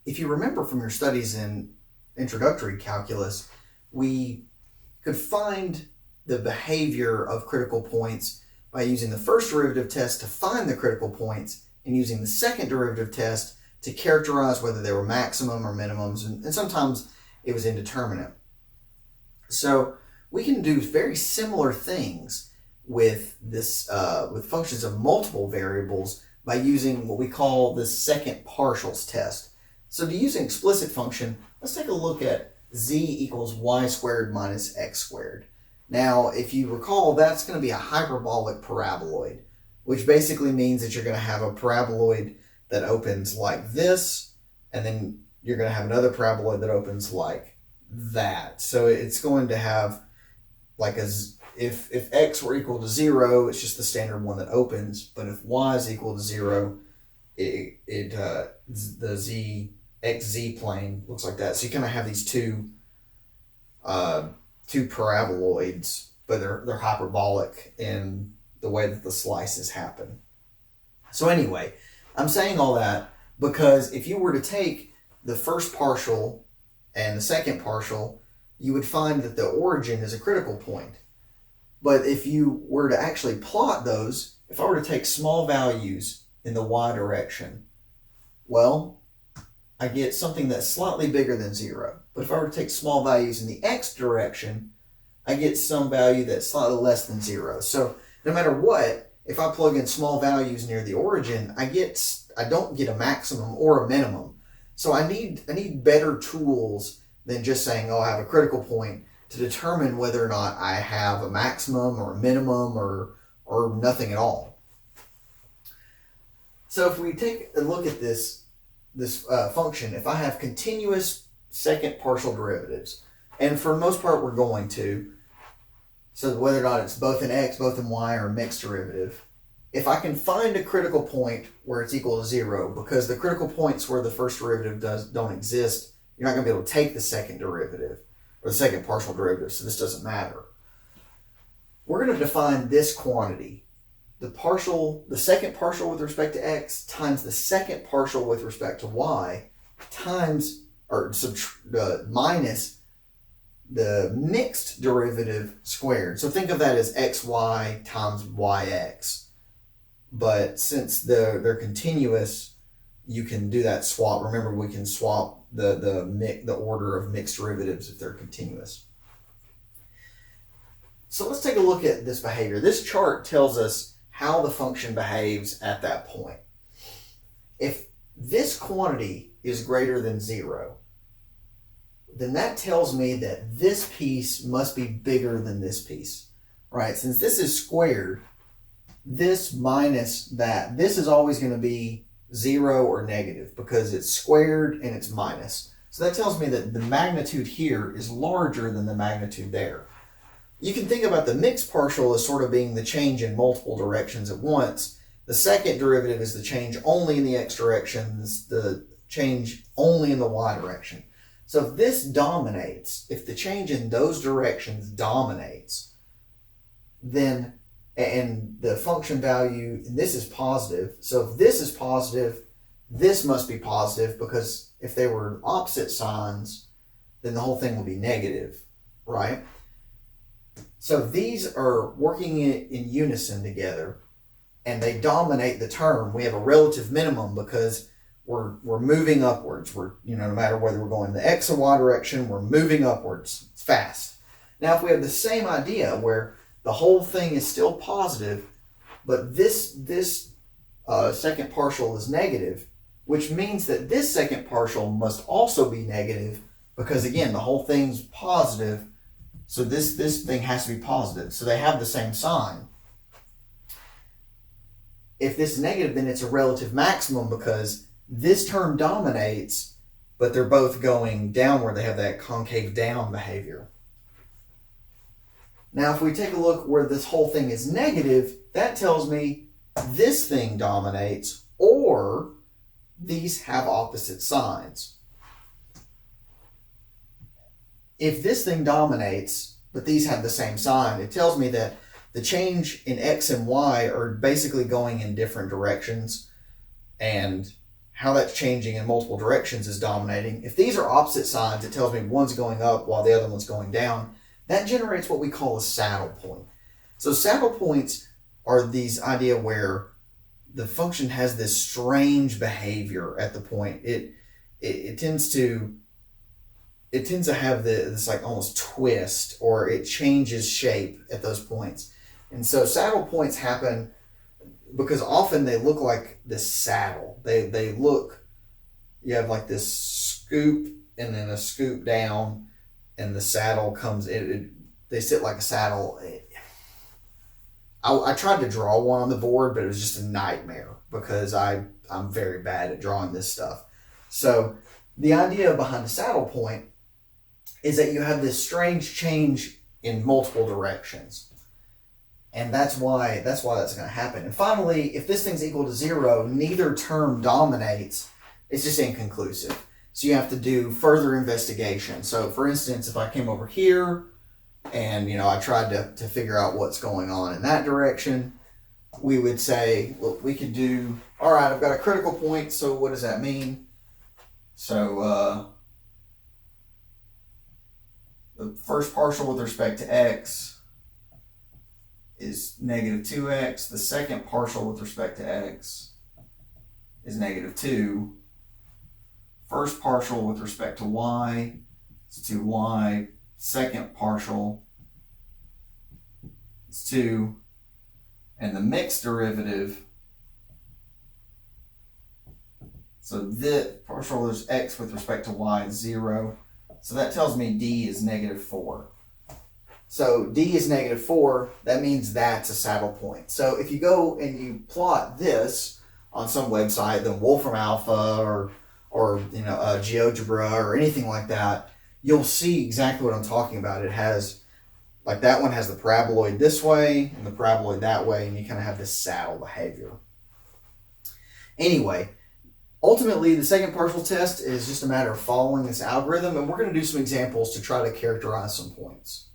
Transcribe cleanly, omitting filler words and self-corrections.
if you remember from your studies in introductory calculus, we could find the behavior of critical points by using the first derivative test to find the critical points and using the second derivative test to characterize whether they were maximum or minimums, and sometimes it was indeterminate. So we can do very similar things with this with functions of multiple variables by using what we call the second partials test. So to use an explicit function, let's take a look at z equals y squared minus x squared. Now, if you recall, that's going to be a hyperbolic paraboloid, which basically means that you're going to have a paraboloid that opens like this, and then you're going to have another paraboloid that opens like that. So it's going to have like if x were equal to 0, it's just the standard one that opens, but if y is equal to 0, the xz plane looks like that. So you kind of have these two paraboloids, but they're hyperbolic in the way that the slices happen. So anyway, I'm saying all that because if you were to take the first partial and the second partial, you would find that the origin is a critical point. But if you were to actually plot those, if I were to take small values in the y direction, well, I get something that's slightly bigger than 0. But if I were to take small values in the x direction, I get some value that's slightly less than 0. So no matter what, if I plug in small values near the origin, I don't get a maximum or a minimum. So I need better tools than just saying, oh, I have a critical point, to determine whether or not I have a maximum or a minimum or nothing at all. So if we take a look at this function, if I have continuous second partial derivatives, and for the most part we're going to, so whether or not it's both in x, both in y, or a mixed derivative, if I can find a critical point where it's equal to 0, because the critical points where the first derivative don't exist, you're not going to be able to take the second derivative, or the second partial derivative, so this doesn't matter. We're going to define this quantity, the second partial with respect to x times the second partial with respect to y minus the mixed derivative squared. So think of that as xy times yx. But since they're continuous, you can do that swap. Remember, we can swap the order of mixed derivatives if they're continuous. So let's take a look at this behavior. This chart tells us how the function behaves at that point. If this quantity is greater than 0, then that tells me that this piece must be bigger than this piece, right? Since this is squared, this minus that, this is always going to be 0 or negative because it's squared and it's minus. So that tells me that the magnitude here is larger than the magnitude there. You can think about the mixed partial as sort of being the change in multiple directions at once. The second derivative is the change only in the x direction, the change only in the y direction. So if this dominates, if the change in those directions dominates, then, and the function value, and this is positive, so if this is positive, this must be positive, because if they were opposite signs, then the whole thing will be negative, right? So these are working in unison together, and they dominate the term. We have a relative minimum because we're moving upwards. No matter whether we're going the x or y direction, we're moving upwards. It's fast. Now, if we have the same idea where the whole thing is still positive, but this second partial is negative, which means that this second partial must also be negative, because again, the whole thing's positive, so this thing has to be positive. So they have the same sign. If this is negative, then it's a relative maximum because this term dominates, but they're both going downward. They have that concave down behavior. Now, if we take a look where this whole thing is negative, that tells me this thing dominates, or these have opposite signs. If this thing dominates, but these have the same sign, it tells me that the change in x and y are basically going in different directions, and how that's changing in multiple directions is dominating. If these are opposite sides, it tells me one's going up while the other one's going down. That generates what we call a saddle point. So saddle points are these idea where the function has this strange behavior at the point. It tends to have this like almost twist, or it changes shape at those points. And so saddle points happen because often they look like this saddle. They look, you have like this scoop and then a scoop down, and the saddle comes in. They sit like a saddle. I tried to draw one on the board, but it was just a nightmare because I'm very bad at drawing this stuff. So the idea behind a saddle point is that you have this strange change in multiple directions. And that's why that's going to happen. And finally, if this thing's equal to 0, neither term dominates. It's just inconclusive. So you have to do further investigation. So for instance, if I came over here and I tried to figure out what's going on in that direction, we would say, well, we could do, all right, I've got a critical point. So what does that mean? So the first partial with respect to x is negative 2x. The second partial with respect to x is negative 2. First partial with respect to y is 2y. Second partial is 2. And the mixed derivative, so the partial is x with respect to y is 0. So that tells me d is negative 4. So d is negative 4, that means that's a saddle point. So if you go and you plot this on some website, the Wolfram Alpha or GeoGebra or anything like that, you'll see exactly what I'm talking about. It has, like that one has the paraboloid this way and the paraboloid that way, and you kind of have this saddle behavior. Anyway, ultimately the second partial test is just a matter of following this algorithm, and we're going to do some examples to try to characterize some points.